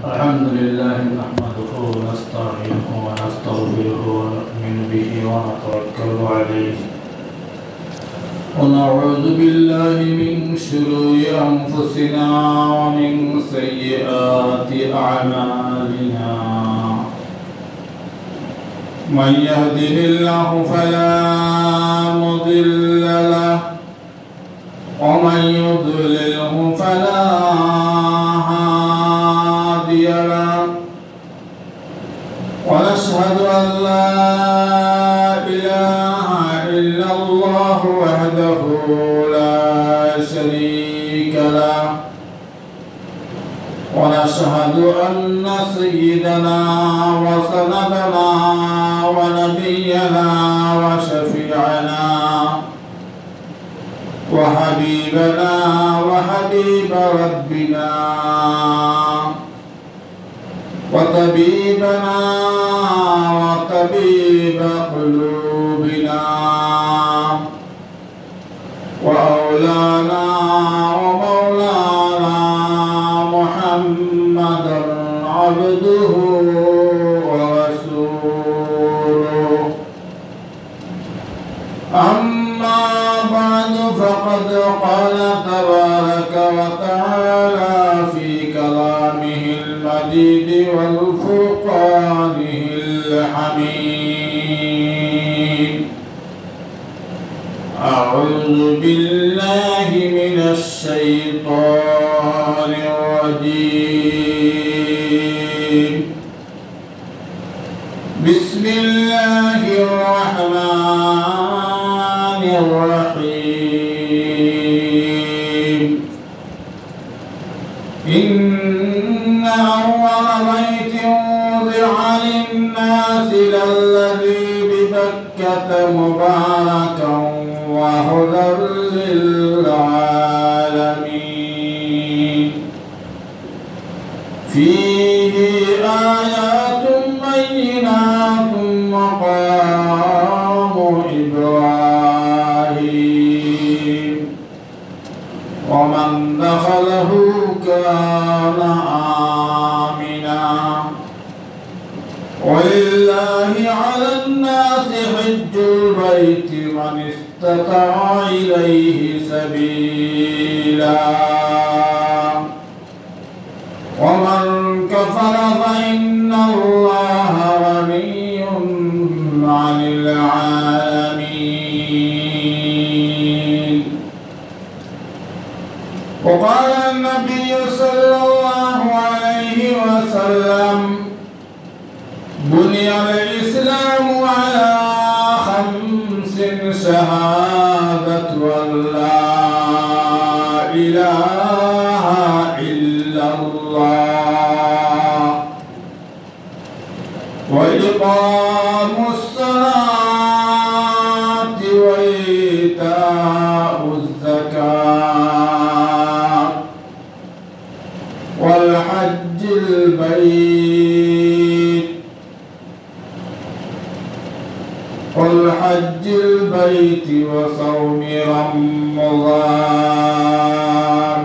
الحمد لله نحمده ونستعينه ونستغفره ونؤمن به ونتوكل عليه ونعوذ بالله من شرور أنفسنا ومن سيئات أعمالنا من يهده الله فلا مضل له ومن يضلله فلا هادي له ونشهد أن لا إله إلا الله وحده لا شريك له ونشهد أن سيدنا وسندنا ونبينا وشفيعنا وحبيبنا وحبيب ربنا وطبيبنا وطبيب قلوبنا وأولانا ومولانا محمدا عبده ورسوله أما بعد فقد قال تبارك وتعالى في كلامه المجيد والفرقانه الحميد أعوذ بالله من الشيطان الرجيم بسم الله الرحمن الرحيم إن أول بيت وضع للناس للذي ببكة مباركا وهدى للعالمين فيه آيات بينات مقام إبراهيم ومن دخله كان آمنا ولله على الناس حج البيت من استطاع إليه سبيلا ومن كفر فإن الله غني عن العالمين وقال النبي صلى الله عليه وسلم بني الإسلام على 5 شهادة أن لا إله إلا الله وإقام الصلاة وإيتاء الزكاة والحج البيت وصوم رمضان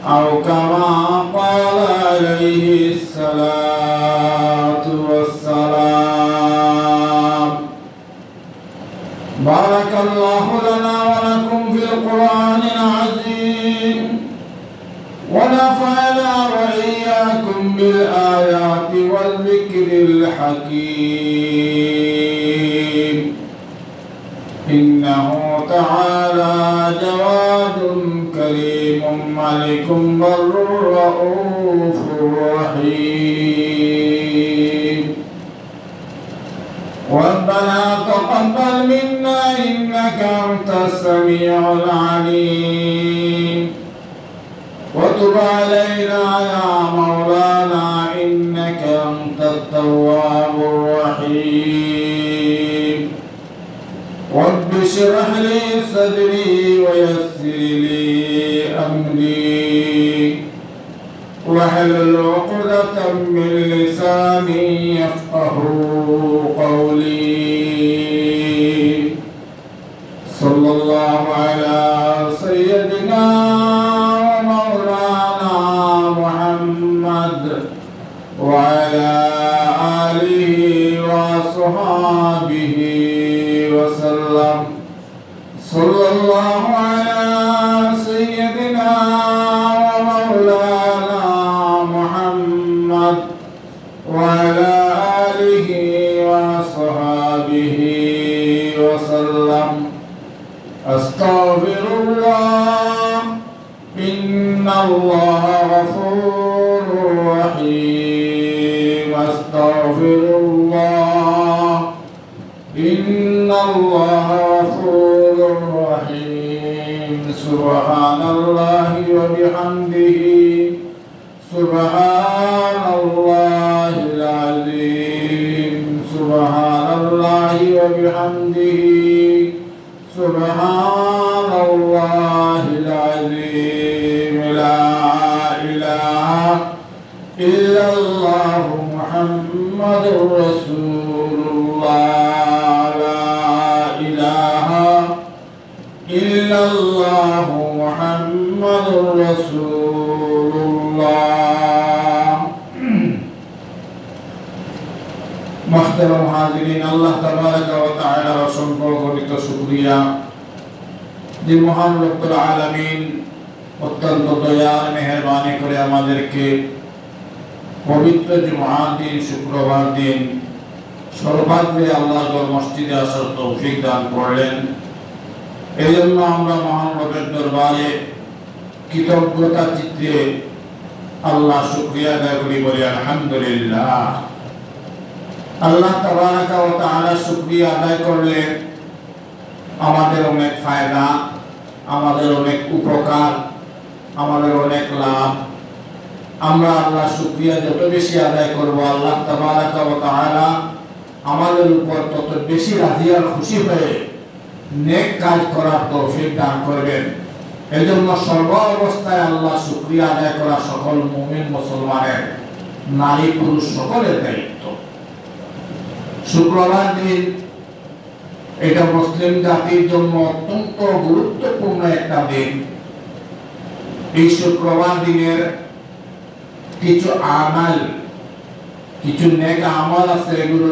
أو كما قال عليه الصلاة والسلام بارك الله لنا ولكم في القرآن العظيم ونفعنا وإياكم بالآيات والذكر الحكيم إنه تعالى جواد كريم ملك بر رؤوف رحيم ربنا تقبل منا إنك أنت السميع العليم وتب علينا يا مولانا إنك أنت التواب الرحيم رب اشرح لي صدري ويسر لي أمري واحلل عقدة من لساني يفقه قولي صلى الله على سيدنا وعلى آله وصحبه وسلم صلى الله على سيدنا ومولانا محمد وعلى آله وصحبه وسلم أستغفر الله إن الله غفور رحيم أستغفر الله إن الله غفور رحيم سبحان الله وبحمده سبحان الله العظيم سبحان الله وبحمده سبحان الله العظيم لا إله إلا الله محمد رسول الله لا إله إلا الله محمد رسول الله محترم हाज़िरीन अल्लाह तबारक व तआला असंख्य গণিত শুকরিয়া যে মহান রব্বুল আলামিন অত্যন্ত দয়ার মেহেরবানি করে আমাদেরকে পবিত্র জুমার দিন শুক্রবার দিন সর্বাগ্রে আল্লাহর মসজিদে আসার তৌফিক দান করলেন। এই জন্য আমরা মহান রবের দরবারে কৃতজ্ঞতা চিত্তে আল্লাহ শুকরিয়া আদায় করি, বলি আলহামদুলিল্লাহ। আল্লাহ তাবারাক ওয়া তাআলা শুকরিয়া আদায় করলে আমাদের অনেক ফায়দা, আমাদের অনেক উপকার, আমাদের অনেক লাভ। আমরা আল্লাহ শুকরিয়া যত বেশি আদায় করব আল্লাহ তাবারাক ওয়া তাআলা আমাদের উপর তত বেশি রাজি আর খুশি হয়ে নেক কাজ করার তৌফিক দান করবেন। এজন্য সর্ব অবস্থায় আল্লাহ শুকরিয়া আদায় করা সকল মুমিন মুসলমানের, নারী পুরুষ সকলের দায়িত্ব। শুক্রবার দিন এটা মুসলিম জাতির জন্য অত্যন্ত গুরুত্বপূর্ণ একটা দিন। এই শুক্রবার দিনের কিছু আমাল, কিছু নেক আমল আছে, এগুলো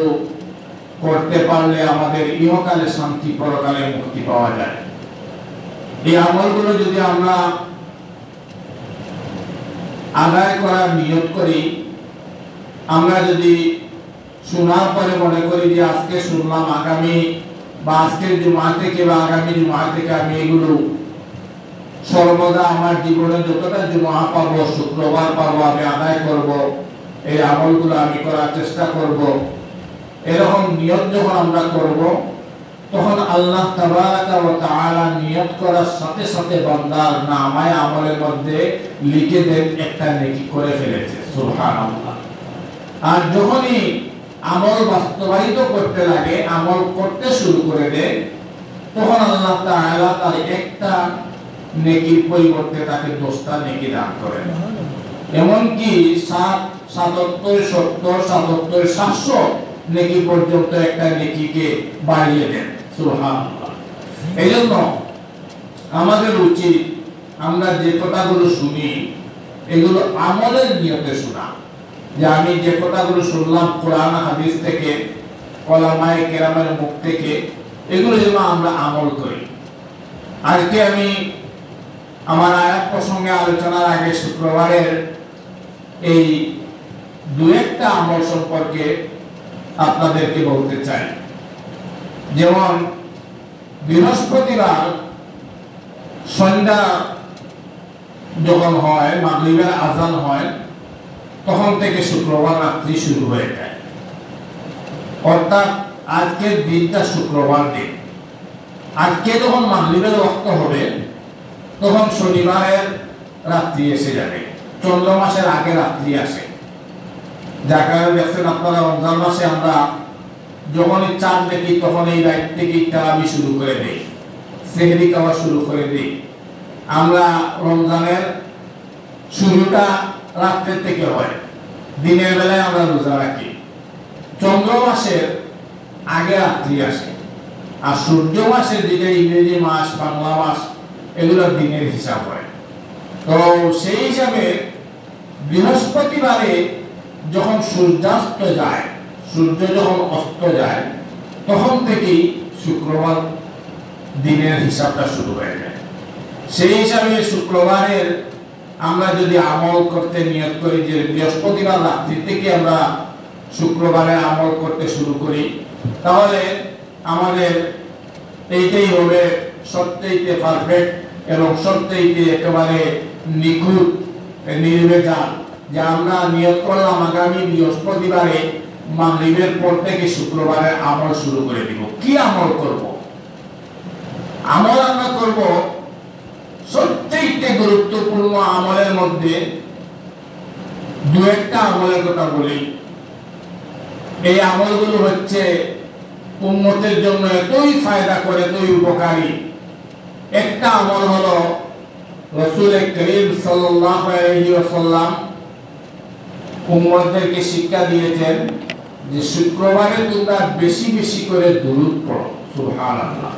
করতে পারলে আমাদের ইহকালে শান্তি, পরকালে মুক্তি পাওয়া যায়। এই আমলগুলো যদি আমরা আদায় করার নিয়ত করি, আমরা যদি শোনার পরে মনে করি যে আজকে শুনলাম, আগামী বা আজকের জুমা থেকে বা আগামী জুমা থেকে আমি এগুলো সর্বদা আমার জীবনে যতটা জুমা পাবো, শুক্রবার পাবো, আমি আদায় করব, এই আমলগুলো আমি করার চেষ্টা করব, এরকম নিয়ত যখন আমরা করব তখন আল্লাহ তাবারাক ওয়া তাআলা নিয়ত করার সাথে সাথে বান্দার নামায়ে আমলের মধ্যে লিখে দেন একটা নেকি করে ফেলেছে। সুবহানাল্লাহ। আর যখনই আমল বাস্তবায়িত করতে লাগে, আমল করতে শুরু করে দেয়, তখন আল্লাহ তাআলা তার একটা নেকির পরিবর্তে তাকে 10টা নেকি দান করেন। এমনকি 77, 70, 77, 700 নেকি পর্যন্ত একটা নেকিকে বাড়িয়ে দেন। সুবহানাল্লাহ। এইজন্য আমাদের উচিত আমরা যে কথাগুলো শুনি এগুলো আমলের নিয়তে শোনা। যে আমি যে কথাগুলো শুনলাম কোরআন হাদিস থেকে, উলামায়ে কেরামের মুখ থেকে, এগুলো যেন আমরা আমল করি। আজকে আমি আমার আয়াত প্রসঙ্গে আলোচনার আগে শুক্রবারের এই দু একটা আমল সম্পর্কে আপনাদেরকে বলতে চাই। যেমন বৃহস্পতিবার সন্ধ্যা যখন হয়, মাগরিবের আযান হয়, তখন থেকে শুক্রবার রাত্রি শুরু হয়ে যায়। অর্থাৎ আজকের দিনটা শুক্রবার দিন। আজকে যখন মাগরিবের ওয়াক্ত হবে তখন শনিবারের রাত্রি এসে যাবে, চন্দ্র মাসের আগে রাত্রি আসে। যার কারণে দেখছেন আপনারা রমজান মাসে আমরা যখনই চাঁদ দেখি তখন এই রাত থেকে তারাবি শুরু করে দেই, সেহরি খাওয়া শুরু করে দেই। আমরা রমজানের শুরুটা রাত্রের থেকে হয়, দিনের বেলায় আমরা রোজা রাখি। চন্দ্র মাসের আগে রাত্রি আসে, আর সূর্য মাসের দিকে ইংরেজি মাস, বাংলা মাস, এগুলোর দিনের হিসাব হয়। তো সেই হিসাবে বৃহস্পতিবারে যখন সূর্যাস্ত যায়, সূর্য যখন অস্ত যায়, তখন থেকেই শুক্রবার দিনের হিসাবটা শুরু হয়ে যায়। সেই হিসাবে শুক্রবারের আমরা যদি আমল করতে নিয়ত করি যে বৃহস্পতিবার রাত্রি থেকে আমরা শুক্রবারে আমল করতে শুরু করি, তাহলে আমাদের এইটাই হবে সবচেয়ে পারফেক্ট এবং সবচেয়ে একেবারে নিখুঁত নির্ভেজাল, যে আমরা নিয়ত করলাম আগামী বৃহস্পতিবারে মাগরিবের পর থেকে শুক্রবারে আমল শুরু করে দিব। কি আমল করব? আমল আমরা করব সবচেয়ে গুরুত্বপূর্ণ আমলের মধ্যে দু একটা আমলের কথা বলি। এই আমলগুলো হচ্ছে উম্মতের জন্য এতই ফায়দা করে, এতই উপকারী। একটা আমল হলো রাসূল করিম সাল্লাল্লাহু আলাইহি ওয়াসাল্লাম উম্মতদেরকে শিক্ষা দিয়েছেন যে শুক্রবারে তোমরা বেশি বেশি করে দুরূদ পড়ো। সুবহানাল্লাহ।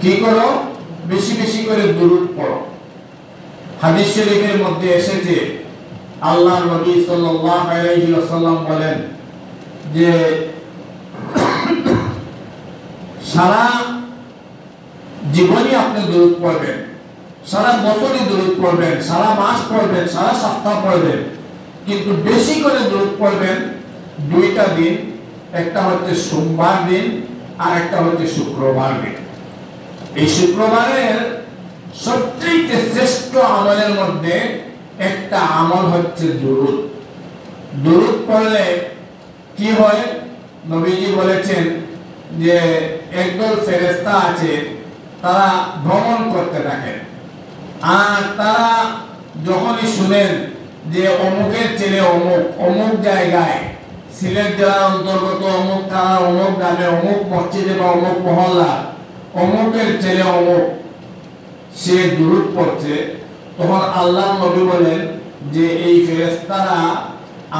কি করো? বেশি বেশি করে দুরূদ পড়ো। হাদিস শরীফের মধ্যে এসেছে আল্লাহর নবী সাল্লাল্লাহু আলাইহি ওয়াসাল্লাম বলেন যে সারা জীবনে আপনি দুরূদ পড়বেন, সারা বছরই দুরূদ পড়বেন, সারা মাস পড়বেন, সারা সপ্তাহ পড়বেন, কিন্তু বেশি করে দুরূদ পড়বেন দুইটা দিন, একটা হচ্ছে সোমবার দিন আর একটা হচ্ছে শুক্রবার দিন। এই শুক্রবারের সবচেয়ে শ্রেষ্ঠ আমলের মধ্যে একটা আমল হচ্ছে দুরূদ। দুরূদ পড়লে কি হয়? নবীজি বলেছেন যে একদল ফেরেশতা আছে, তারা ভ্রমণ করতে থাকে, আর তারা যখনই শুনেন যে অমুকের ছেলে অমুক অমুক জায়গায় সিলেট জেলার অন্তর্গত অমুক থানা অমুক গ্রামে অমুক মসজিদে বা অমুক মহল্লা অমুকের ছেলে অমুক সে দুরূদ পড়ছে, তখন আল্লাহ নবী বলেন যে এই ফেরেশতারা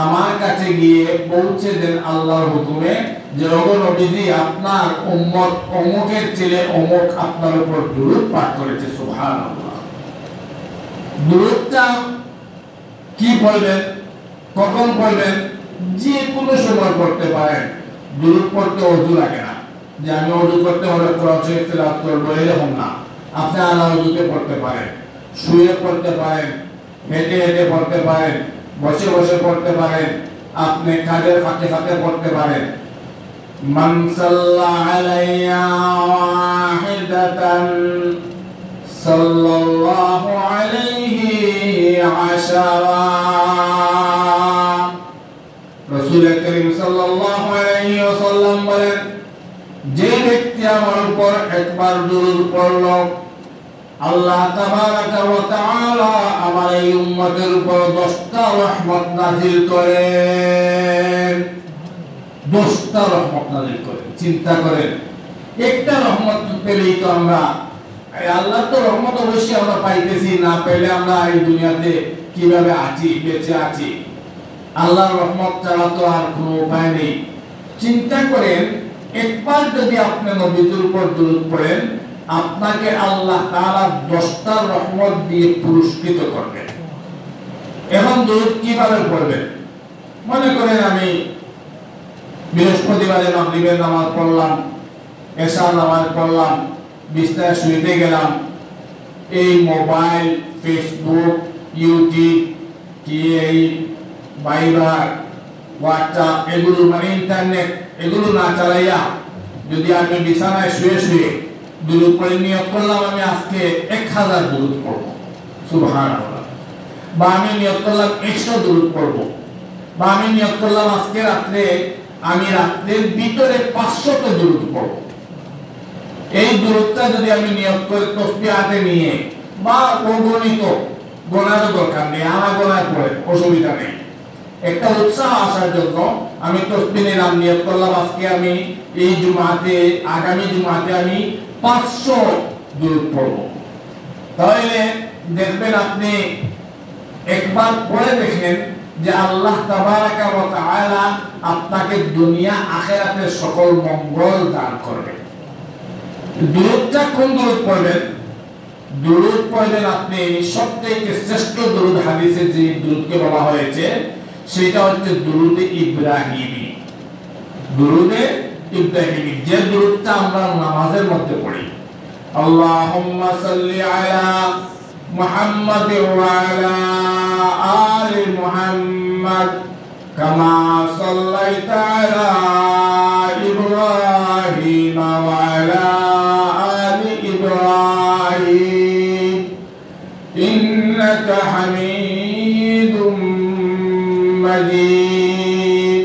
আমার কাছে গিয়ে পৌঁছে দেন আল্লাহর হুকুমে যে ওগো নবীজি, আপনার উম্মত অমুকের ছেলে অমুক আপনার উপর দুরূদ পাঠ করেছে। সুবহানাল্লাহ। দুরূদটা কি পড়বেন, কখন পড়বেন? যে কোনো সময় পড়তে পারেন। দুরূদ পড়তে ওযু লাগে না, যে আমি ওযু করতে হলে কোরআন শরীফ তেলাওয়াত করব এরকম না। আপনি আলা ওযুতে পড়তে পারেন, শুয়ে পড়তে পারেন, হেঁটে হেঁটে পড়তে পারেন, বসে বসে পড়তে পারেন, আপনি কাজের ফাঁকে ফাঁকে পড়তে পারেন। মান সাল্লা আলাইয়া ওয়াহিদাতান সাল্লাল্লাহু আলাইহি আশারা। রাসূল করিম সাল্লাল্লাহু আলাইহি ওয়াসাল্লাম বলেন, যে ব্যক্তি আমার উপর একবার দুরূদ পড়ল, আল্লাহ তাবারাকা ওয়া তাআলা আমার এই উম্মতের উপর 10টা রহমত নাযিল করেন। 10টা রহমত নাযিল করেন। চিন্তা করেন, একটা রহমত পেলেই তো আমরা, আল্লাহর তো রহমত অবশ্যই আমরা পাইতেছি, না পেলে আমরা এই দুনিয়াতে কিভাবে আছি, বেঁচে আছি? আল্লাহর রহমত ছাড়া তো আর কোনো উপায় নেই। চিন্তা করেন, একবার যদি আপনি নবীর উপর দুরূদ পড়েন, আপনাকে আল্লাহ তাআলা 10টা রহমত দিয়ে পুরস্কৃত করবেন। এখন দুরূদ কিভাবে পড়বেন? মনে করেন আমি বৃহস্পতিবারে মাগরিবের নামাজ পড়লাম, এশার নামাজ পড়লাম, বিছানায় শুইতে গেলাম, এই মোবাইল, ফেসবুক, ইউটিউব, কি এই ভাইবার, হোয়াটসঅ্যাপ, এগুলো মানে ইন্টারনেট, এগুলো না চালাইয়া যদি আমি বিছানায় শুয়ে শুয়ে দুরূদ পড়ে নিয়ত করলাম আমি আজকে 1000 দুরূদ পড়ব, সুবহানাল্লাহ, বা আমি নিয়ত করলাম 100 দুরূদ পড়ব, বা আমি নিয়ত করলাম আজকে রাতে আমি রাতের ভিতরে 500 দুরূদ পড়ব। এই দুরূদটা যদি আমি নিয়ত করে তাসবিহ হাতে নিয়ে বা অগণিত, গোনার দরকার নেই, আমার গোনায় পড়ে অসুবিধা নেই, একটা উৎসাহ আসার জন্য আমি তাসবিহ নিলাম, নিয়ত করলাম আজকে আমি এই জুমাতে, আগামী জুমাতে আমি 500 দুরূদ পড়ব। তাহলে দেখবেন আপনি একবার পড়ে দেখেন যে আল্লাহ তাবারাকা ওয়া তাআলা আপনাকে দুনিয়া আখিরাতের সকল মঙ্গল দান করবে। দুরূদটা কোন দুরূদ পড়বেন? দুরূদ পড়বেন আপনি সবথেকে শ্রেষ্ঠ দুরূদ, হাদিসে যে দুরূদকে বলা হয়েছে সেটা হচ্ছে দুরুদে ইব্রাহিমি। দুরুদে ইব্রাহিমি যে দুরুদটা আমরা নামাজের মধ্যে পড়ি, আল্লাহুম্মা সাল্লি আলা মুহাম্মাদ ওয়া আলা আলি মুহাম্মাদ কামা সাল্লাইতা আলা ইব্রাহিম ওয়া আলা আলি ইব্রাহিম ইন্নাকা হামিদুম মাজিদ।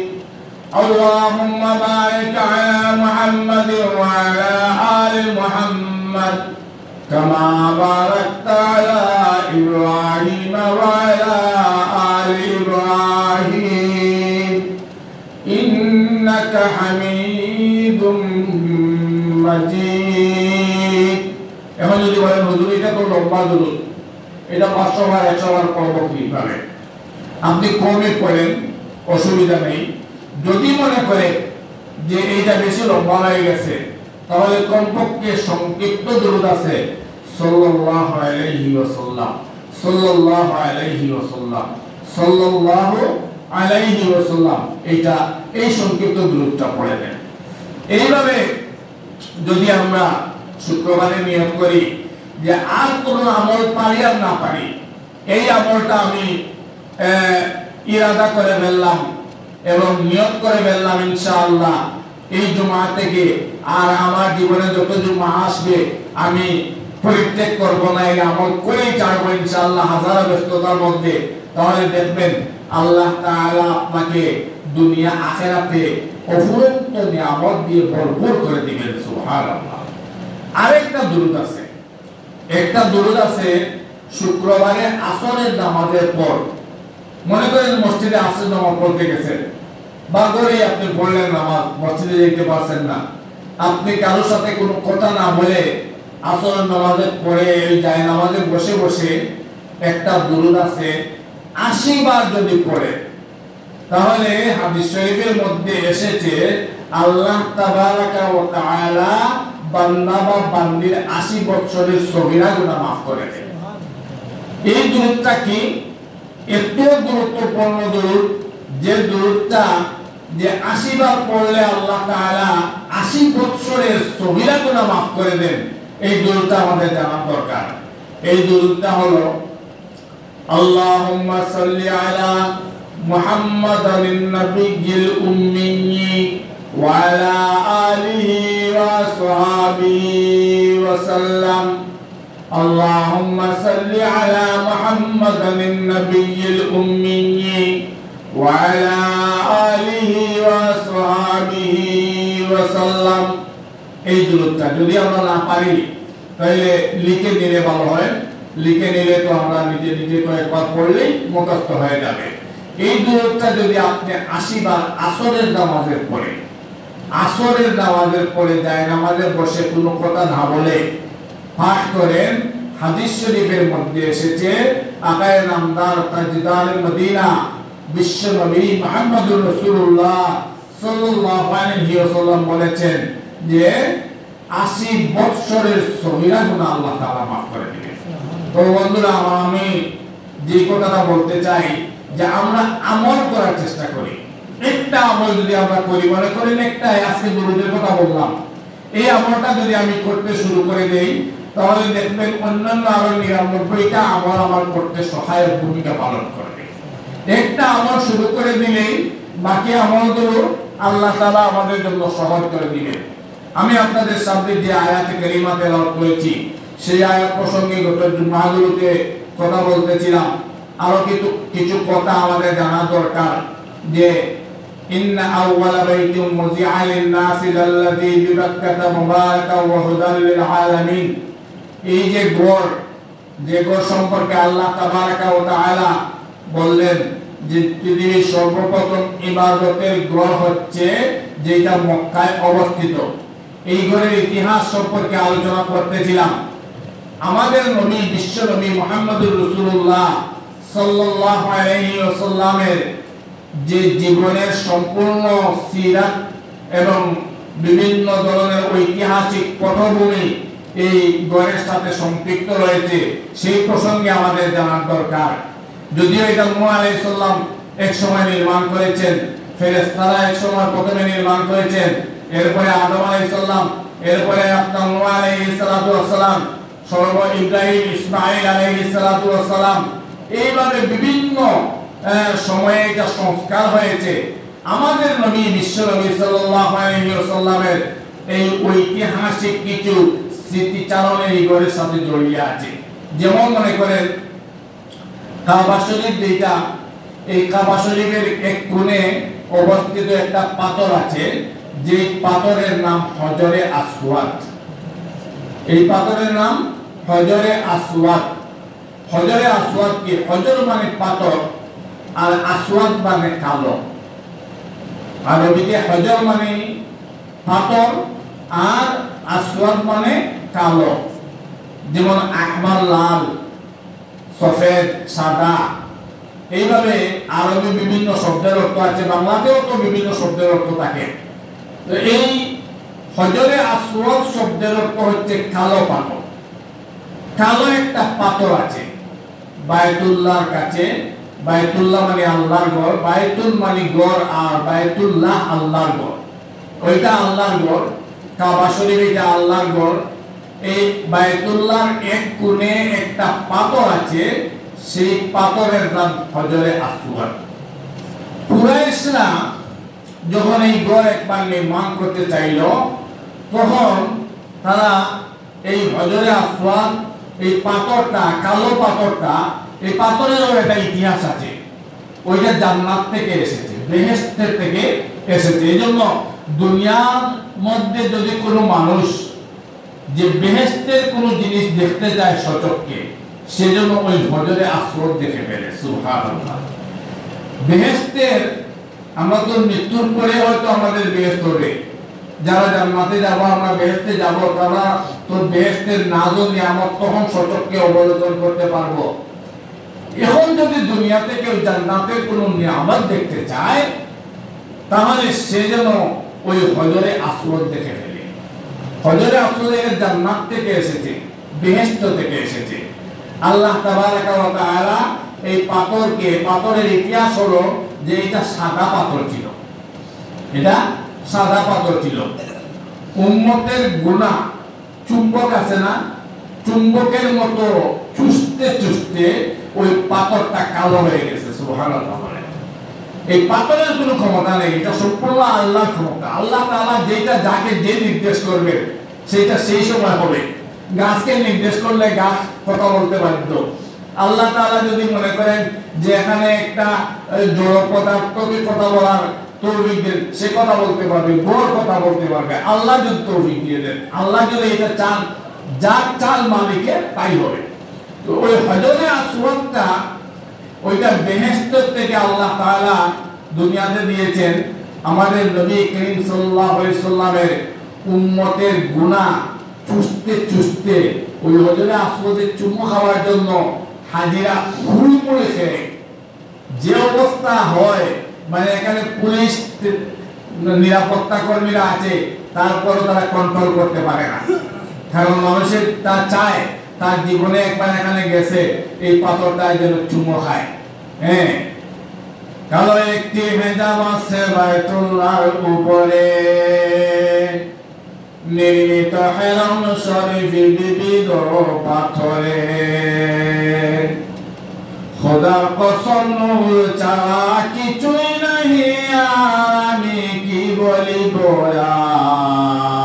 আল্লাহুম্মা বারিক আলা মুহাম্মাদ ওয়া আলা আলি মুহাম্মাদ কামা বারাকতা আলা ইব্রাহিম ওয়া আলা আলি ইব্রাহিম ইন্নাকা হামিদুম মাজিদ। এখন যদি বলেন হুজুর এটা তো লম্বা দুরূদ, এটা 500 বার 100 বার পড়ব কিভাবে? আপনি কমে পড়েন, অসুবিধা নেই। যদি মনে করে যে এইটা বেশি লম্বা হয়ে গেছে, তাহলে কমপক্ষে সংক্ষিপ্ত দুরূদ আছে সাল্লাল্লাহু আলাইহি ওয়াসাল্লাম, সাল্লাল্লাহু আলাইহি ওয়াসাল্লাম, সাল্লাল্লাহু আলাইহি ওয়াসাল্লাম, এটা এই সংক্ষিপ্ত দুরূদটা পড়ে নেন। এইভাবে যদি আমরা শুক্রবারে নিয়ত করি যে আর কোনো আমল পারি আর না পারি, এই আমলটা আমি ইরাদা করে ফেললাম এবং নিয়ত করে ফেললাম ইনশাআল্লাহ এই জুমা থেকে আর আমার জীবনে যত জুমা আসবে আমি পরিত্যাগ করব না, এই আমল করেই ছাড়বো ইনশাআল্লাহ হাজার ব্যস্ততার মধ্যে, তাহলে দেখবেন আল্লাহ তাআলা আপনাকে দুনিয়া আখিরাতে অফুরন্ত নিয়ামত দিয়ে ভরপুর করে দিবেন। সুবহানাল্লাহ। আরেকটা দুরূদ আছে, একটা দুরূদ আছে শুক্রবারে আসরের নামাজের পর। মনে করেন মসজিদে আসরের নামাজ পড়তে গেছেন বা ঘরে আপনি পড়লেন নামাজ, মসজিদে যেতে পারছেন না, আপনি কারোর সাথে কোনো কথা না বলে আসরের নামাজে পড়ে ওই যায় নামাজে বসে বসে একটা দুরূদ আছে 80 বার যদি পড়ে, তাহলে হাদিস শরীফের মধ্যে এসেছে আল্লাহ তাবারাকা ওয়া তাআলা বান্দা বা বান্দির 80 বছরের সগীরা গুনাহ মাফ করে দেন। এই দুরূদটা কি এত গুরুত্বপূর্ণ দুরূদ, যে দুরূদটা যে 80 বার পড়লে আল্লাহ তাআলা 80 বছরের সগীরা গুনাহ মাফ করে দেন। এই দুরূদটা আমাদের জানা দরকার। এই দুরূদটা হলো আল্লাহুম্মা সাল্লি আলা মুহাম্মাদিন নাবিয়্যিল উম্মিয়্যি ওয়া আলা আলিহি ওয়া সাহবিহি ওয়া সাল্লাম। আল্লাহুম্মা সাল্লি আলা মুহাম্মাদিন নাবিয়্যিল উম্মিয়্যি ওয়া আলা আলিহি ওয়া সাহবিহি ওয়া সাল্লাম। এই দুরূদটা যদি আমরা না পারি তাহলে লিখে নিলে ভালো হয়, লিখে নিলে তো আমরা নিজে নিজে কয়েকবার পড়লেই মুখস্থ হয়ে যাবে। এই দুরূদটা যদি আপনি 80 বার আসরের নামাজের পরে, আসরের নামাজের পরে যায় নামাজে বসে কোনো কথা না বলে পাঠ করেন, হাদিস শরীফের মধ্যে এসেছে আকায়ে নামদার তাজদারে মদিনা বিশ্ব নবী মুহাম্মদুর রাসূলুল্লাহ সাল্লাল্লাহু আলাইহি ওয়াসাল্লাম বলেছেন যে 80 বছরের সগীরা গুনাহ আল্লাহ তাআলা মাফ করে দিবেন। তো বন্ধুরা, আমি যে কথাটা বলতে চাই যে আমরা আমল করার চেষ্টা করি। একটা আমল যদি আমরা করি, মনে করেন একটা আজকে দুরূদের কথা বললাম, এই আমলটা যদি আমি করতে শুরু করে দেই, তাহলে দেখবেন অন্যান্য আরো 99টা আমল আমার করতে সহায়ক ভূমিকা পালন করবে। একটা আমল শুরু করে দিলেই বাকি আমলগুলো আল্লাহ তাআলা আমাদের জন্য সহজ করে দিবেন। আমি আপনাদের সামনে যে আয়াতে কারিমা তেলাওয়াত করেছি, সেই আয়াত প্রসঙ্গে গত জুমাগুলোতে কথা বলতেছিলাম। আরো কিছু কথা আমাদের জানা দরকার যে ইন্না আউওয়ালা বাইতিন মুযিআ লিন-নাসি আল্লাযী বিবাক্কাতা মুবারাকান ওয়া হুদাল লিল আলামিন। এই যে ঘর সম্পর্কে আল্লাহ তাবারাকা ওয়া তাআলা বললেন যে পৃথিবীর সর্বপ্রথম ইবাদতের ঘর হচ্ছে যেটা মক্কায় অবস্থিত। এই ঘরের ইতিহাস সম্পর্কে আলোচনা করতেছিলাম। আমাদের নবী বিশ্ব নবী মুহাম্মদুর রাসূলুল্লাহ সাল্লাল্লাহু আলাইহি ওয়াসাল্লামের যে জীবনের সম্পূর্ণ সিরাত এবং বিভিন্ন ধরনের ঐতিহাসিক পটভূমি এই ঘরের সাথে সম্পৃক্ত রয়েছে, সেই প্রসঙ্গে আমাদের জানার দরকার। যদিও এটা নূহ আলাইহিস সালাম এক সময় নির্মাণ করেছেন, ফেরেশতারা এক সময় প্রথমে নির্মাণ করেছেন, এরপরে আদম আলাইহিস সালাম, এরপরে আপনার নূহ আলাইহিস সালাতু ওয়াস সালাম, সর্ব ইব্রাহিম ইসমাঈল আলাইহিস সালাতু ওয়াস সালাম, এইভাবে বিভিন্ন সময়ে যা সংস্কার হয়েছে আমাদের নবী বিশ্ব নবী সাল্লাল্লাহু আলাইহি ওয়াসাল্লামের এই ঐতিহাসিক কিছু স্মৃতিচারণের এই ঘরের সাথে জড়িয়ে আছে। যেমন মনে করেন কাবা শরীফ, যেটা এই কাবা শরীফের এক কোণে অবস্থিত একটা পাথর আছে, যে পাথরের নাম হজরে আসওয়াদ। এই পাথরের নাম হজরে আসওয়াদ। হজরে আসওয়াদ কি? হজর মানে পাথর আর আসওয়াদ মানে কালো। আরবিতে হজর মানে পাথর আর আসওয়াদ মানে কালো। যেমন আহমার লাল, সফেদ সাদা, এইভাবে আরবি বিভিন্ন শব্দের অর্থ আছে, বাংলাতেও তো বিভিন্ন শব্দের অর্থ থাকে। তো এই হজরে আসওয়াদ শব্দের অর্থ হচ্ছে কালো পাথর। কালো একটা পাথর আছে বায়তুল্লাহর কাছে। বায়তুল্লাহ মানে আল্লাহর ঘর, বায়তুল মানে ঘর, আর বায়তুল্লাহ আল্লাহর ঘর। ওইটা আল্লাহর ঘর, কাবা শরীফ এটা আল্লাহর ঘর। এই বায়তুল্লাহর এক কোণে একটা পাথর আছে, সেই পাথরের নাম হজরে আসওয়াদ। কুরাইশরা যখন এই ঘর একবার নির্মাণ করতে চাইল, তখন তারা এই হজরে আসওয়াদ, এই পাথরটা, কালো পাথরটা, এই পাথরেরও একটা ইতিহাস আছে। ওইটা জান্নাত থেকে এসেছে, বেহেশতের থেকে এসেছে। এই জন্য দুনিয়ার মধ্যে যদি কোনো মানুষ যে বেহেশতের কোনো জিনিস দেখতে যায় সচক্ষে, সেজন্য ওই হজরে আসওয়াদ দেখে ফেলে। সুবহানাল্লাহ। বেহেশতের, আমরা তো মৃত্যুর পরে হয়তো আমাদের বেহেশত হবে, যারা জান্নাতে যাব, আমরা বেহেশতে যাব, তারা তো বেহেশতের নাজ ও নিয়ামত তখন সচক্ষে অবলোকন করতে পারবো। এখন যদি দুনিয়াতে কেউ জান্নাতের কোনো নিয়ামত দেখতে চায়, তাহলে সে যেন ওই হজরে আসওয়াদ দেখে ফেলে। হজরে আসওয়াদ এর জান্নাত থেকে এসেছে, বেহেশত থেকে এসেছে। আল্লাহ তাবারাকা ওয়া তাআলা এই পাথরকে, পাথরের ইতিহাস হলো যে এটা সাদা পাথর ছিল। এটা সাদা পাথর ছিল। উম্মতের গুনাহ, চুম্বক আছে না, চুম্বকের মতো চুষতে চুষতে ওই পাথরটা কালো হয়ে গেছে। সুবহানাল্লাহ। এই পাথরের কোনো ক্ষমতা নেই, এটা সম্পূর্ণ আল্লাহর ক্ষমতা। আল্লাহ তাআলা যেটা যাকে যে নির্দেশ করবে সেটা সেই সময় হবে। গাছকে নির্দেশ করলে গাছ কথা বলতে বাধ্য। আল্লাহ তাআলা যদি মনে করেন যে এখানে একটা জড় পদার্থকে কথা বলার তৌফিক দেন, সে কথা বলতে পারবে, বড় কথা বলতে পারবে। আল্লাহ যদি তৌফিক দিয়ে দেন, আল্লাহ যদি এটা চান, যার চাল মালিকের তাই হবে। তো ওই হজরে আসওয়াদটা, ওইটা বেহেশত থেকে আল্লাহ তাআলা দুনিয়াতে দিয়েছেন আমাদের নবী করিম সাল্লাল্লাহু আলাইহি সাল্লামের উম্মতের গুনাহ চুষতে চুষতে ওই হজরে আসওয়াদে চুমু খাওয়ার জন্য হাজিরা হুড়মুড়ে খেয়ে যে অবস্থা হয়, মানে এখানে পুলিশ নিরাপত্তা কর্মীরা আছে, তারপরও তারা কন্ট্রোল করতে পারে না। কারণ মানুষের তা চায় তার জীবনে একবার এখানে গেছে, এই পাথরটা যেন চুমো খায়। হ্যাঁ, কালো একটি হেজাব আছে বায়তুল্লাহর উপরে, নির্মিত হেরম শরীফ বিবিধ পাথরে। খোদার কসম নূর ছাড়া কিছুই নাহি, আমি কি বলিব আর।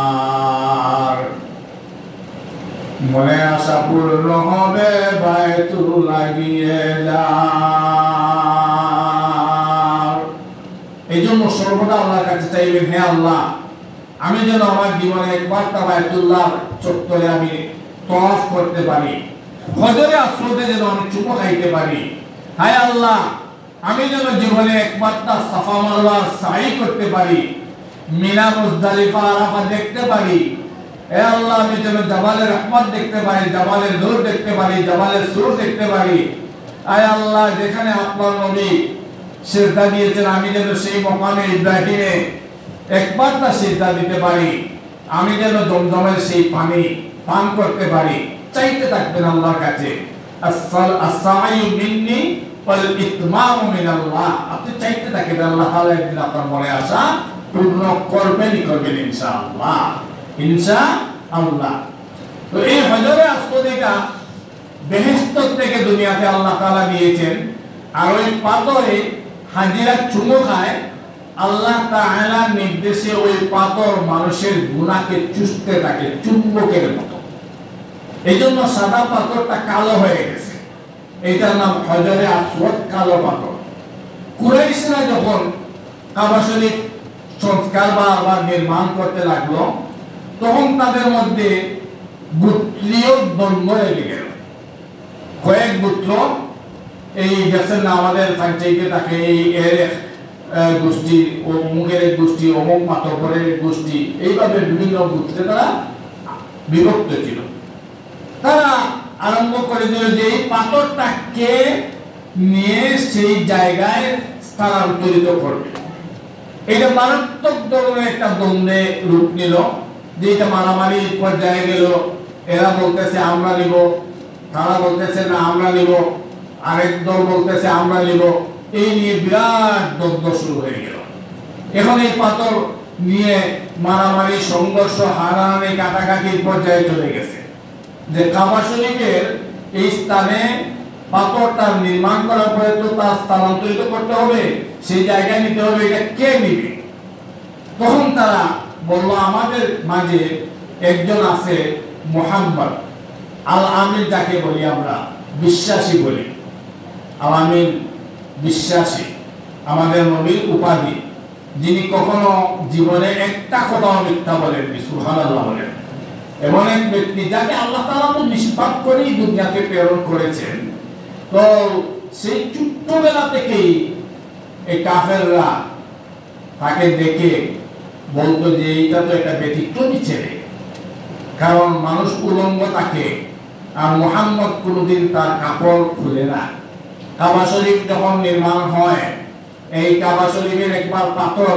মনে আশা পূর্ণ হবে বায়তুল্লাহ গিয়ে যাও। এই জন্য সর্বদা আল্লাহর কাছে চাইবেন, হে আল্লাহ, আমি যেন আমার জীবনে একবার বায়তুল্লাহ চত্বরে আমি তওয়াফ করতে পারি, হজরে আসওয়াদে যেন আমি চুমু খাইতে পারি। হায় আল্লাহ, আমি যেন জীবনে একবার সাফা মারওয়া সাই করতে পারি, মিনা মুজদালিফা আরাফা দেখতে পারি। হে আল্লাহ, আমি যেন জাবালের রহমত দেখতে পারি, জাবালের নূর দেখতে পারি, জাবালের সুর দেখতে পারি। আয় আল্লাহ, যেখানে আপনার নবী সিজদা দিয়েছেন, আমি যেন সেই মাকামে ইব্রাহিমে একবার সিজদা দিতে পারি, আমি যেন জমজমের সেই পানি পান করতে পারি। চাইতে থাকবেন আল্লাহর কাছে। আসসালামু মিন্নি ওয়াল ইতমামু মিনাল্লাহ, আপনি চাইতে থাকেন আল্লাহ তাআলা একদিন আপনার মনে আশা পূর্ণ করবেনই করবেন ইনশাআল্লাহ, ইনশাআল্লাহ। তো এই হজরে আসওয়াদটা বেহেশত থেকে দুনিয়াতে আল্লাহ তাআলা দিয়েছেন, আর ওই পাথরে হাজিরা চুমু খায়, আল্লাহ তাআলার নির্দেশে ওই পাথর মানুষের গুনাহকে চুষতে থাকে চুম্বকের মতো। এইজন্য সাদা পাথরটা কালো হয়ে গেছে, এটার নাম হজরে আসওয়াদ, কালো পাথর। কুরাইশরা যখন কাবা শরীফ সংস্কার বা নির্মাণ করতে লাগলো, তখন তাদের মধ্যে গোত্রীয় দ্বন্দ্ব লেগে গেল। কয়েক গোত্র, এই দেশের না আমাদের পঞ্চায়েতে থাকে এই এর গোষ্ঠী, অমুকের এক গোষ্ঠী, অমুক মাতবরের গোষ্ঠী, এইভাবে বিভিন্ন গোত্রে তারা বিভক্ত ছিল। তারা আরম্ভ করে দিল যে এই পাথরটাকে নিয়ে সেই জায়গায় স্থানান্তরিত করবে। এটা মারাত্মক ধরনের একটা দ্বন্দ্বে রূপ নিল, যে এটা মারামারি পর্যায়ে গেল। এরা বলতেছে আমরা নিব, তারা বলতেছে না আমরা নিব, আরেক দল বলতেছে আমরা নিব। এই নিয়ে বিরাট দ্বন্দ্ব শুরু হয়ে গেল। এখন এই পাথর নিয়ে মারামারি, সংঘর্ষ, হানাহানি, কাটাকাটির পর্যায়ে চলে গেছে। যে কাবা শরীফের এই স্থানে পাথরটা নির্মাণ করার পরে তো তা স্থানান্তরিত করতে হবে, সেই জায়গায় নিতে হবে, এটা কে নিবে? তখন তারা বলল আমাদের মাঝে একজন আছে মুহাম্মদ আল আমিন, যাকে বলি আমরা বিশ্বাসী বলি। আল আমিন বিশ্বাসী, আমাদের নবীর উপাধি, যিনি কখনো জীবনে একটা কথাও মিথ্যা বলেননি, সুবহানাল্লাহ বলেন। এমন এক ব্যক্তি যাকে আল্লাহ তাআলা তো নিষ্পাপ করেই দুনিয়াতে প্রেরণ করেছেন। তো সেই ছোট্টবেলা থেকেই এই কাফেররা তাকে দেখে বলতো যে এইটা তো একটা ব্যতিক্রমী ছেলে, কারণ মানুষ উলঙ্গ থাকে, আর মুহাম্মদ কোনোদিন তার কাপড় খুলে না। কাবা শরীফ যখন নির্মাণ হয়, এই কাবা শরীফের একবার পাথর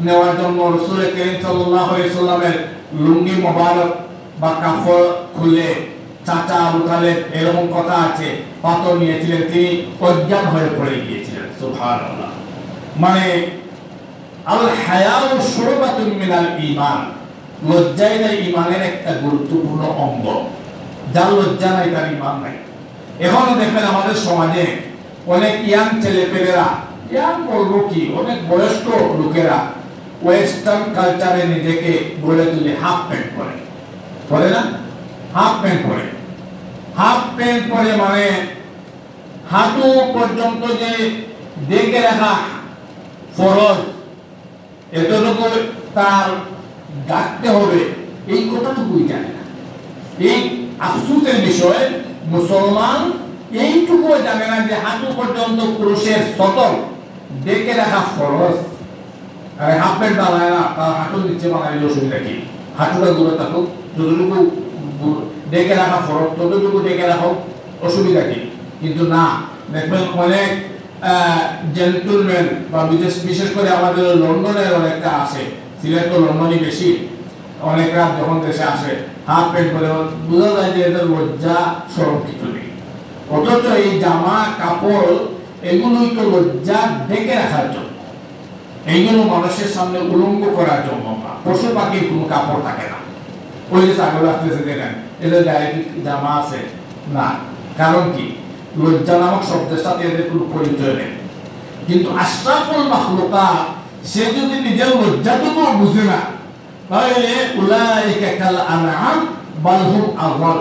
নেওয়ার জন্য রাসূল করিম সাল্লাল্লাহু আলাইহি সাল্লামের লুঙ্গি মোবারক বা কাপড় খুলে চাচা আবু তালেব, এরকম কথা আছে, পাথর নিয়েছিলেন, তিনি অজ্ঞান হয়ে পড়ে গিয়েছিলেন। সুবহানাল্লাহ। মানে আল হায়াউ শুরবাতুন মিনাল ঈমান, লজ্জাটা ঈমানের একটা গুরুত্বপূর্ণ অঙ্গ। যার লজ্জা নাই তার ঈমান নাই। এখন দেখবেন আমাদের সমাজে অনেক ইয়াং ছেলেপেলেরা, ইয়াং বলবো কি, অনেক বয়স্ক লোকেরা ওয়েস্টার্ন কালচারে নিজেকে গড়ে তুলে হাফ প্যান্ট পরে, পরে না? হাফ প্যান্ট পরে, হাফ প্যান্ট পরে মানে হাঁটু পর্যন্ত যে দেখে রাখা ফরজ, এতটুকু তার গাঁথতে হবে, এই কথাটুকুই জানে না। এই আফসোসের বিষয়, মুসলমান এইটুকু জানে না যে হাঁটু পর্যন্ত পুরুষের সতর দেখে রাখা ফরজ। আর হাফ প্যান্ট বানায় না, তার হাঁটুর নিচে বানাইলে অসুবিধা কি? হাঁটুটা দূরে থাকুক, যতটুকু দেখে রাখা ফরজ ততটুকু দেখে রাখো, অসুবিধা কি? কিন্তু না, দেখবেন অনেক জেন্টলম্যান বা বিশেষ করে আমাদের লন্ডনের অনেকটা আসে, সিলেট তো লন্ডনই বেশি, অনেকরা যখন দেশে আসে হাফ প্যান্ট পরে, বোঝা যায় যে এদের লজ্জা সরম কিছু নেই। অথচ এই জামা কাপড় এগুলোই তো লজ্জা ঢেকে রাখার জন্য, এইগুলো মানুষের সামনে উলঙ্গ করার জন্য না। পশু পাখির কোনো কাপড় থাকে না, ওই যে ছাগল আসতেছে দেখেন, এদের গায়ে জামা আছে না, কারণ কি? লজ্জা নামক শব্দের সাথে এদের কোনো পরিচয় নেই। কিন্তু আশরাফুল মাখলুকাত, সে যদি নিজের লজ্জাটুকু বুঝে না, তাহলে উলাইকা কাল আনআম বাল হুম আযাল,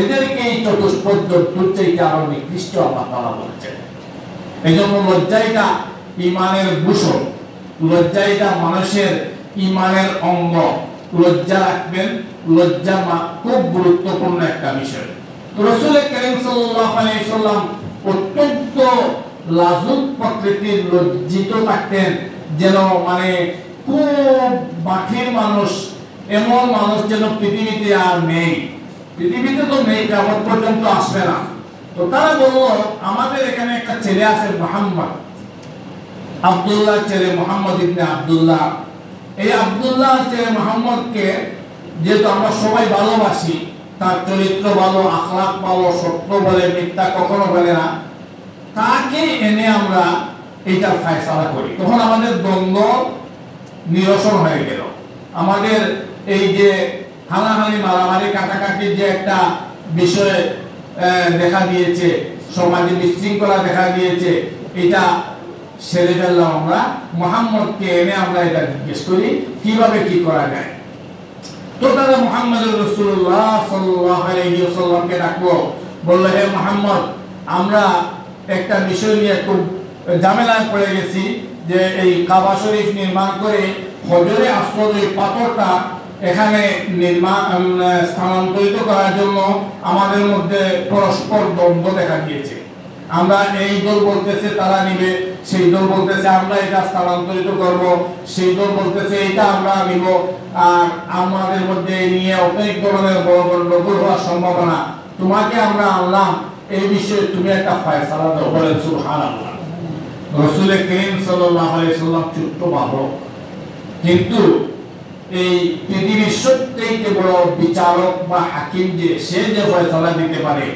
এদেরকে এই চতুষ্পদ জন্তুর চাইতে আরো নিকৃষ্ট আল্লাহ তাআলা বলেছেন। এইজন্য লজ্জাটা ঈমানের ভূষণ, লজ্জাটা মানুষের ঈমানের অঙ্গ। লজ্জা রাখবেন, লজ্জা খুব গুরুত্বপূর্ণ একটা বিষয়। তো রাসূল করিম সাল্লাল্লাহু আলাইহি সাল্লাম অত্যন্ত লাজুক প্রকৃতির, লজ্জিত থাকতেন, যেন মানে খুব বাকির মানুষ, এমন মানুষ যেন পৃথিবীতে আর নেই, পৃথিবীতে তো নেই, কিয়ামত পর্যন্ত আসবে না। তো তারা বলল আমাদের এখানে একটা ছেলে আছে মুহাম্মদ, আব্দুল্লাহ ছেলে, মুহাম্মদ ইবনে আব্দুল্লাহ। এই আব্দুল্লাহ ছেলে মুহাম্মদকে যেহেতু আমরা সবাই ভালোবাসি, তার চরিত্র ভালো, আখলাক ভালো, সত্য বলে, মিথ্যা কখনো বলে না, তাকে এনে আমরা এটা ফয়সালা করি, তখন আমাদের দ্বন্দ্ব নিরসন হয়ে গেল। আমাদের এই যে হানাহানি মারামারি কাটাকাটির যে একটা বিষয় দেখা দিয়েছে, সমাজে বিশৃঙ্খলা দেখা দিয়েছে, এটা সেরে ফেললাম। আমরা মুহাম্মদকে এনে আমরা এটা জিজ্ঞেস করি কিভাবে কি করা যায়। তো তারা মুহাম্মদুর রাসূলুল্লাহ সাল্লাল্লাহু আলাইহি ওয়াসাল্লামকে ডাকলো, বলল, হে মুহাম্মদ, আমরা একটা বিষয় নিয়ে খুব ঝামেলায় পড়ে গেছি যে এই কাবা শরীফ নির্মাণ করে হজরে আসওয়াদ এই পাথরটা এখানে স্থানান্তরিত করার জন্য আমাদের মধ্যে পরস্পর দ্বন্দ্ব দেখা দিয়েছে। আমরা এই দল বলতেছে তারা নিবে, সেই দল বলতেছে আমরা এটা স্থানান্তরিত করব, সেই দল বলতেছে এটা আমরা নিব, আর আমাদের মধ্যে নিয়ে অনেক ধরনের বড় বড় গন্ডগোল হওয়ার সম্ভাবনা। তোমাকে আমরা আনলাম এই বিষয়ে তুমি একটা ফয়সালা দাও। বলেন সুবহানাল্লাহ। রাসূল করিম সাল্লাল্লাহু আলাইহি ওয়াসাল্লাম ছোট্ট বালক, কিন্তু এই পৃথিবীর সবচেয়ে বড় বিচারক বা হাকিম যে সে যে ফয়সালা দিতে পারে,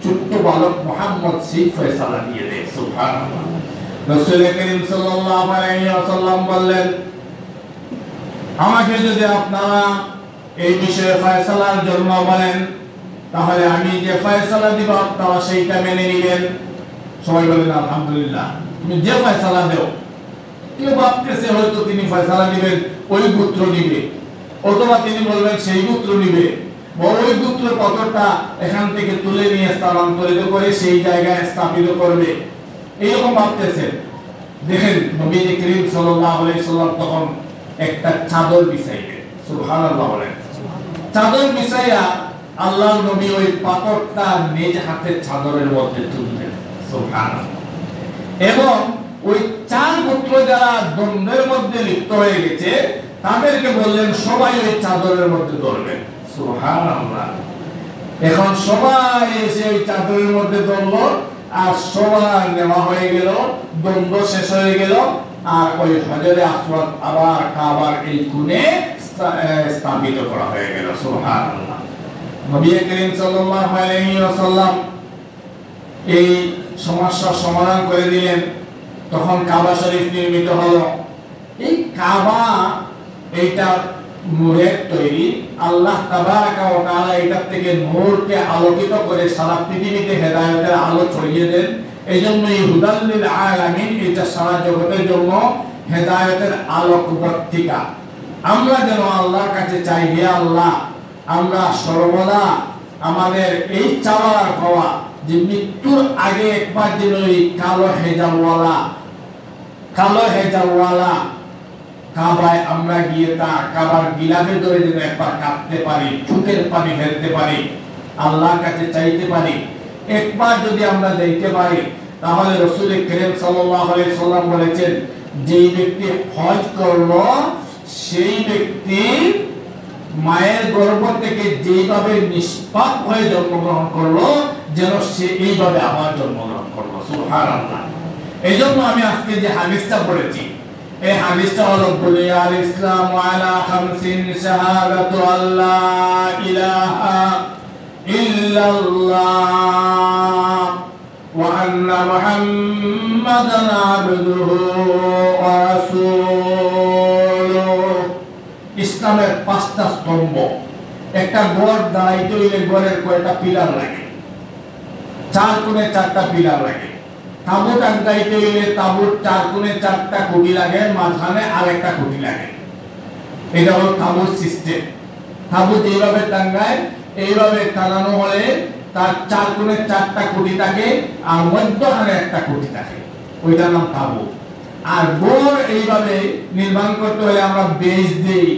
ছোট্ট বালক মুহাম্মদ সেই ফয়সালা দিয়ে দেয়। সুবহানাল্লাহ। রাসূল করিম সাল্লাল্লাহু আলাইহি ওয়াসাল্লাম বললেন, আমাকে যদি আপনারা এই বিষয়ে ফয়সালার জন্য বলেন, তাহলে আমি যে ফয়সালা দিব আপনারা সেইটা মেনে নেবেন। সবাই বলেন আলহামদুলিল্লাহ। তুমি যে ফয়সালা দাও, কেউ ভাবতেছে হয়তো তিনি ফয়সালা দিবেন ওই পুত্র নিবে, অথবা তিনি বলবেন সেই পুত্র নিবে, ওই পুত্র পাথরটা এখান থেকে তুলে নিয়ে স্থানান্তরিত করে সেই জায়গায় স্থাপিত করবে, এইরকম ভাবতেছেন। দেখেন নবী করিম সাল্লাল্লাহু আলাইহি সাল্লাম তখন একটা চাদর বিছাইলেন। সুবহানাল্লাহ বলেন। চাদর বিছাইয়া আল্লাহ নবী ওই পাথরটা নিজ হাতে চাদরের মধ্যে তুললেন। সুবহানাল্লাহ। এবং ওই চার পুত্র যারা দ্বন্দ্বের মধ্যে লিপ্ত হয়ে গেছে তাদেরকে বললেন সবাই ওই চাদরের মধ্যে ধরবেন। সুবহানাল্লাহ। এখন সবাই এসে ওই চাদরের মধ্যে ধরলো, আর সবাই নেওয়া হয়ে গেল, দ্বন্দ্ব শেষ হয়ে গেল, আর ওই হজরে আসওয়াদ আবার কাবার এই কোণে স্থাপিত করা হয়ে গেল। সুবহানাল্লাহ। নবী করিম সাল্লাল্লাহু আলাইহি ওয়াসাল্লাম এই সমস্যার সমাধান করে দিলেন। তখন কাবা শরীফ নির্মিত হলো। এই কাবা এইটা নূরের তৈরি। আল্লাহ তাবারাকা ওয়া তাআলা এটা থেকে নূরকে আলোকিত করে সারা পৃথিবীতে হেদায়েতের আলো ছড়িয়ে দেন। এইজন্যই হুদাল লিল আলামিন, এটা সারা জগতের জন্য হেদায়েতের আলোক বর্তিকা। আমরা যেন আল্লাহর কাছে চাই, হে আল্লাহ, আমরা সর্বদা আমাদের এই চাওয়ার পাওয়া যে মৃত্যুর আগে একবার যেন এই কালো হেজালওয়ালা কাবায় আমরা গিয়ে তা কাবার গিলাফে ধরে যেন একবার কাঁদতে পারি, চোখের পানি ফেলতে পারি, আল্লাহর কাছে চাইতে পারি। একবার যদি আমরা যাইতে পারি, তাহলে রাসূল করিম সাল্লাল্লাহু আলাইহি সাল্লাম বলেছেন, যেই ব্যক্তি হজ করলো সেই ব্যক্তি মায়ের গর্ভ থেকে যেইভাবে নিষ্পাপ হয়ে জন্মগ্রহণ করলো, যেন সে এইভাবে আবার জন্মগ্রহণ করলো। সুবহানাল্লাহ। এইজন্য আমি আজকে যে হাদিসটা পড়েছি, এই হাদিসটা হলো বুনিয়াল ইসলামু আলা খামসিন শাহাদাতু আল্লা ইলাহা ইল্লাল্লাহ ওয়া আন্না মুহাম্মাদান আবদুহু ওয়া রাসূলুহু। ইসলামের পাঁচটা স্তম্ভ। একটা ঘর দাঁড়াইতে হইলে ঘরের কয়টা পিলার লাগে? চার কোণে চারটা পিলার লাগে। তাঁবু টাঙ্গাইতে হইলে তাঁবুর চার কোণে চারটা খুঁটি লাগে, মাঝখানে আরেকটা খুঁটি লাগে। এটা হলো তাঁবুর সিস্টেম। তাঁবু যেভাবে টাঙ্গায় এইভাবে টানানো হলে তার চার কোণে চারটা খুঁটি থাকে, আর মধ্যখানে একটা খুঁটি থাকে, ওইটার নাম তাঁবু। আর ঘর এইভাবে নির্মাণ করতে হলে আমরা বেজ দেই,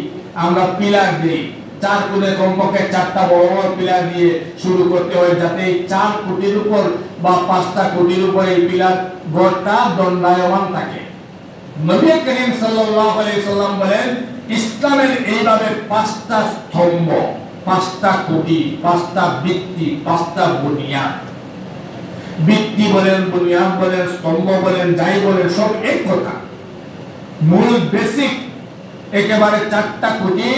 আমরা পিলার দেই। চার কোণে কমপক্ষে চারটা বড় বড় পিলার দিয়ে শুরু করতে হয়, যাতে এই চার কোটির উপর বা পাঁচটা কোটির উপর এই পিলার ঘরটা দণ্ডায়মান থাকে। নবী করিম সাল্লাল্লাহু আলাইহি সাল্লাম বলেন, ইসলামের এইভাবে পাঁচটা স্তম্ভ, পাঁচটা কোটি, পাঁচটা ভিত্তি, পাঁচটা বুনিয়াদ। ভিত্তি বলেন, বুনিয়াদ বলেন, স্তম্ভ বলেন, যাই বলেন, সব এক কথা। মূল বেসিক একেবারে চারটা কোটি।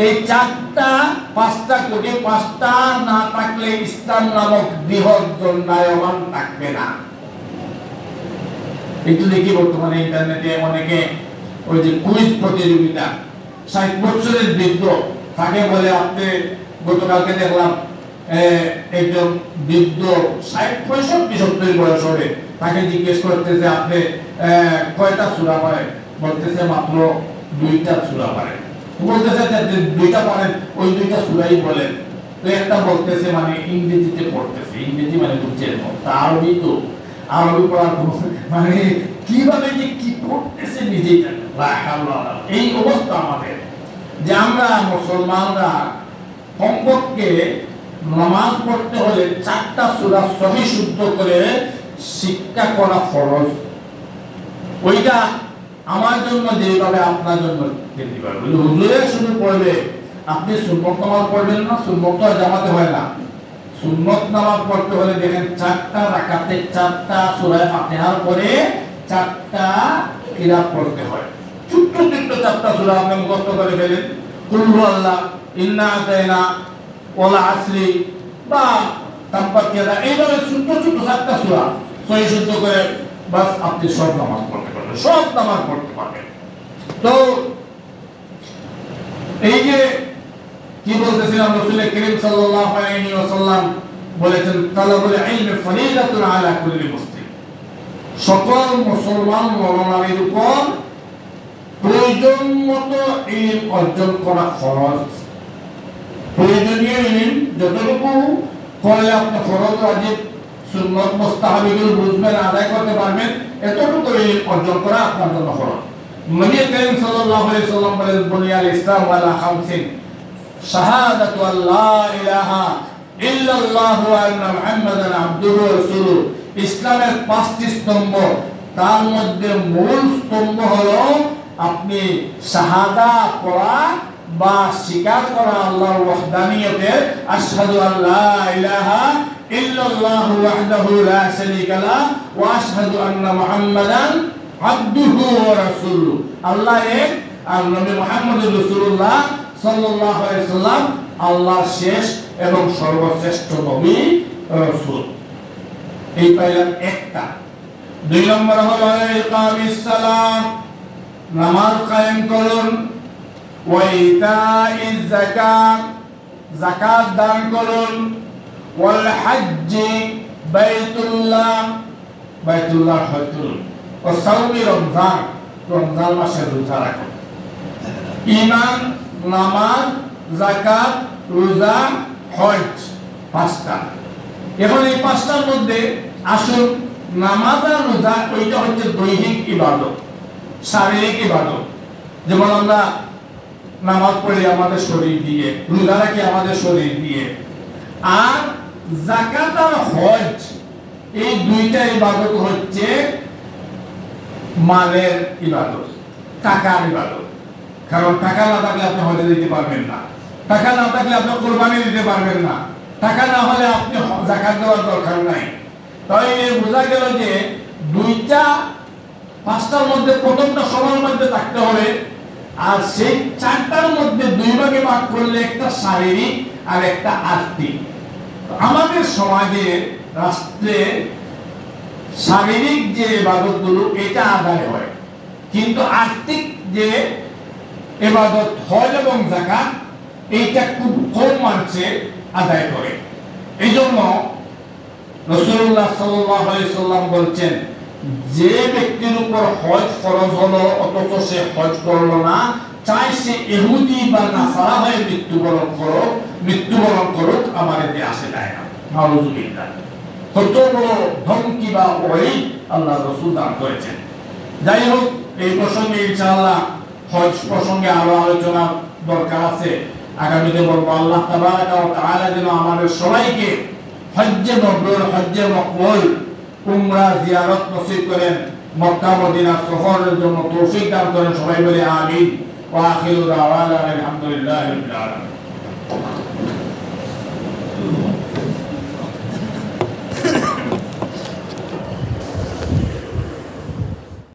এই চারটা পাঁচটা কোটি, পাঁচটা না থাকলে ইসলাম নামক বৃহৎ দণ্ডায়মান থাকবে না। একটু দেখি বর্তমানে ইন্টারনেটে অনেকে ওই যে কুইজ প্রতিযোগিতা, 60 বছরের বৃদ্ধ তাকে বলে, আপনি গতকালকে দেখলাম একজন বৃদ্ধ 60-65 বয়স হবে, তাকে জিজ্ঞেস করতেছে আপনি কয়টা সূরা পারেন, বলতেছে মাত্র 2টা সূরা পারেন। বলতেছে দুইটা পারেন, ওই 2টা সূরাই বলেন। তো একটা বলতেছে মানে ইংরেজিতে পড়তেছে, ইংরেজি মানে বুঝছে, আরবি তো আরবি পড়ার মানে কিভাবে যে কি পড়তেছে নিজেই জানে। এই অবস্থা আমাদের, যে আমরা মুসলমানরা কমপক্ষে নামাজ পড়তে হলে 4টা সূরা সহি শুদ্ধ করে শিক্ষা করা ফরজ। ওইটা আমার জন্য যেভাবে আপনার জন্য যেভাবে হুজুরে শুধু পড়বে, আপনি সুন্নত নামাজ পড়বেন না, সুন্নত জামাতে হয় না। সুন্নত নামাজ পড়তে হলে দেখেন 4টা রাকাতে 4টা সূরা ফাতিহার পরে 4টা কিরাত পড়তে হয়। ছোট্ট ছোট্ট 4টা সূরা আপনি মুখস্থ করে ফেলেন, কুল হুয়াল্লাহ, ইন্না আতাইনা, ওয়াল আসরি বা তাব্বাত ইয়াদা, এইভাবে ছোট্ট ছোট্ট 4টা সূরা সহি শুদ্ধ করে বাস আপনি সব নামাজ পড়তে পারবেন, সব নামাজ পড়তে পারবেন। তো এই যে কি বলতেছিলাম, রাসূল করিম সাল্লাল্লাহু আলাইহি ওয়াসাল্লাম বলেছেন, তালাবুল ইলমি ফরিদাতুন আলা কুল্লি মুসলিম, সকল মুসলমান নরনারীর উপর প্রয়োজন মতো ইলম অর্জন করা ফরজ। প্রয়োজনীয় ইলম যতটুকু করলে আপনি ফরজ, ওয়াজিব, সুন্নাত, মুস্তাহাবিগুলো বুঝবেন, আদায় করতে পারবেন, এতটুকু ইলম অর্জন করা আপনার জন্য ফরজ। নবী করিম সাল্লাল্লাহু আলাইহি ওয়াসাল্লাম বলেন, বুনিয়াল ইসলাম আলা খামসিন, শাহাদাতু আল্লা ইলাহা ইল্লাল্লাহ ওয়া আন্না মুহাম্মাদান আবদুহু ওয়া রাসূলুহু। ইসলামের 5টি স্তম্ভ, তার মধ্যে মূল স্তম্ভ হলো আপনি শাহাদা পড়া বা স্বীকার করা আল্লাহর ওয়াহদানিয়তের, আশহাদু আল্লা ইলাহা ইল্লাল্লাহু ওয়াহদাহু লা শারীকা লাহু ওয়া আশহাদু আন্না মুহাম্মাদান আবদুহু ওয়া রাসূলুহু। আল্লাহ এক আর নবী মুহাম্মদুর রাসূলুল্লাহ সাল্লাল্লাহু আলাইহি সাল্লাম আল্লাহর শেষ এবং সর্বশ্রেষ্ঠ নবী রাসূল। এই পাইলাম একটা। 2 নম্বর হলো ইকামিস সালাত, নামাজ কায়েম করুন, ওয়া ইতাইজ যাকাত, যাকাত দান করুন, ওয়াল হজ্জ, বাইতুল্লাহ হজ করুন, ও সাওমি রমজান, রমজান মাসে রোজা রাখুন। ঈমান, নামাজ, যাকাত, রোজা, হজ, 5টা। এখন এই 5টার মধ্যে আসুন নামাজ আর রোজা, ওইটা হচ্ছে দৈহিক ইবাদত, শারীরিক ইবাদত। যেমন আমরা নামাজ পড়ি আমাদের শরীর দিয়ে, রোজা রাখি আমাদের শরীর দিয়ে। আর যাকাত আর হজ, এই 2টা ইবাদত হচ্ছে মালের ইবাদত, টাকার ইবাদত। কারণ টাকা না থাকলে আপনি হজে দিতে পারবেন না, টাকা না থাকলে আপনি কুরবানি দিতে পারবেন না, টাকা না হলে আপনি যাকাত দেওয়ার দরকার নাই। তাই বোঝা গেল যে 5টার মধ্যে প্রথমটা সবার মধ্যে থাকতে হবে, আর সেই 4টার মধ্যে 2 ভাগে ভাগ করলে একটা শারীরিক আর একটা আর্থিক। আমাদের সমাজে, রাষ্ট্রে শারীরিক যে ইবাদতগুলো এটা আদায় হয়, কিন্তু আর্থিক যে ইবাদত হজ এবং যাকাত এইটা খুব কম মানুষে আদায় করে। এইজন্য রাসূলুল্লাহ সাল্লাল্লাহু আলাইহি সাল্লাম বলছেন, যে ব্যক্তির উপর হজ ফরজ হলো অথচ সে হজ করলো না, চাই সে ইহুদি বা নাসারা হয়ে মৃত্যুবরণ করুক, আমার এতে আসে যায় না। নাউযুবিল্লাহ। কত বড় ধমকি বা ওয়াইদ আল্লাহ রাসূল দান করেছেন। যাই হোক, এই প্রসঙ্গে ইনশাআল্লাহ হজ প্রসঙ্গে আরো আলোচনা দরকার আছে। আগামীতে বলবো আল্লাহ তাবারাকা ওয়া তাআলা যেন আমাদের সবাইকে হজ্জে মবরুর, হজ্জে মকবুল, উমরা জিয়ারত নসিব করেন, মক্কা মদিনা সফরের জন্য তৌফিক দান করেন। সবাই বলে আমিন। ওয়া আখিরু দাওয়ানা আলহামদুলিল্লাহি রাব্বিল আলামিন।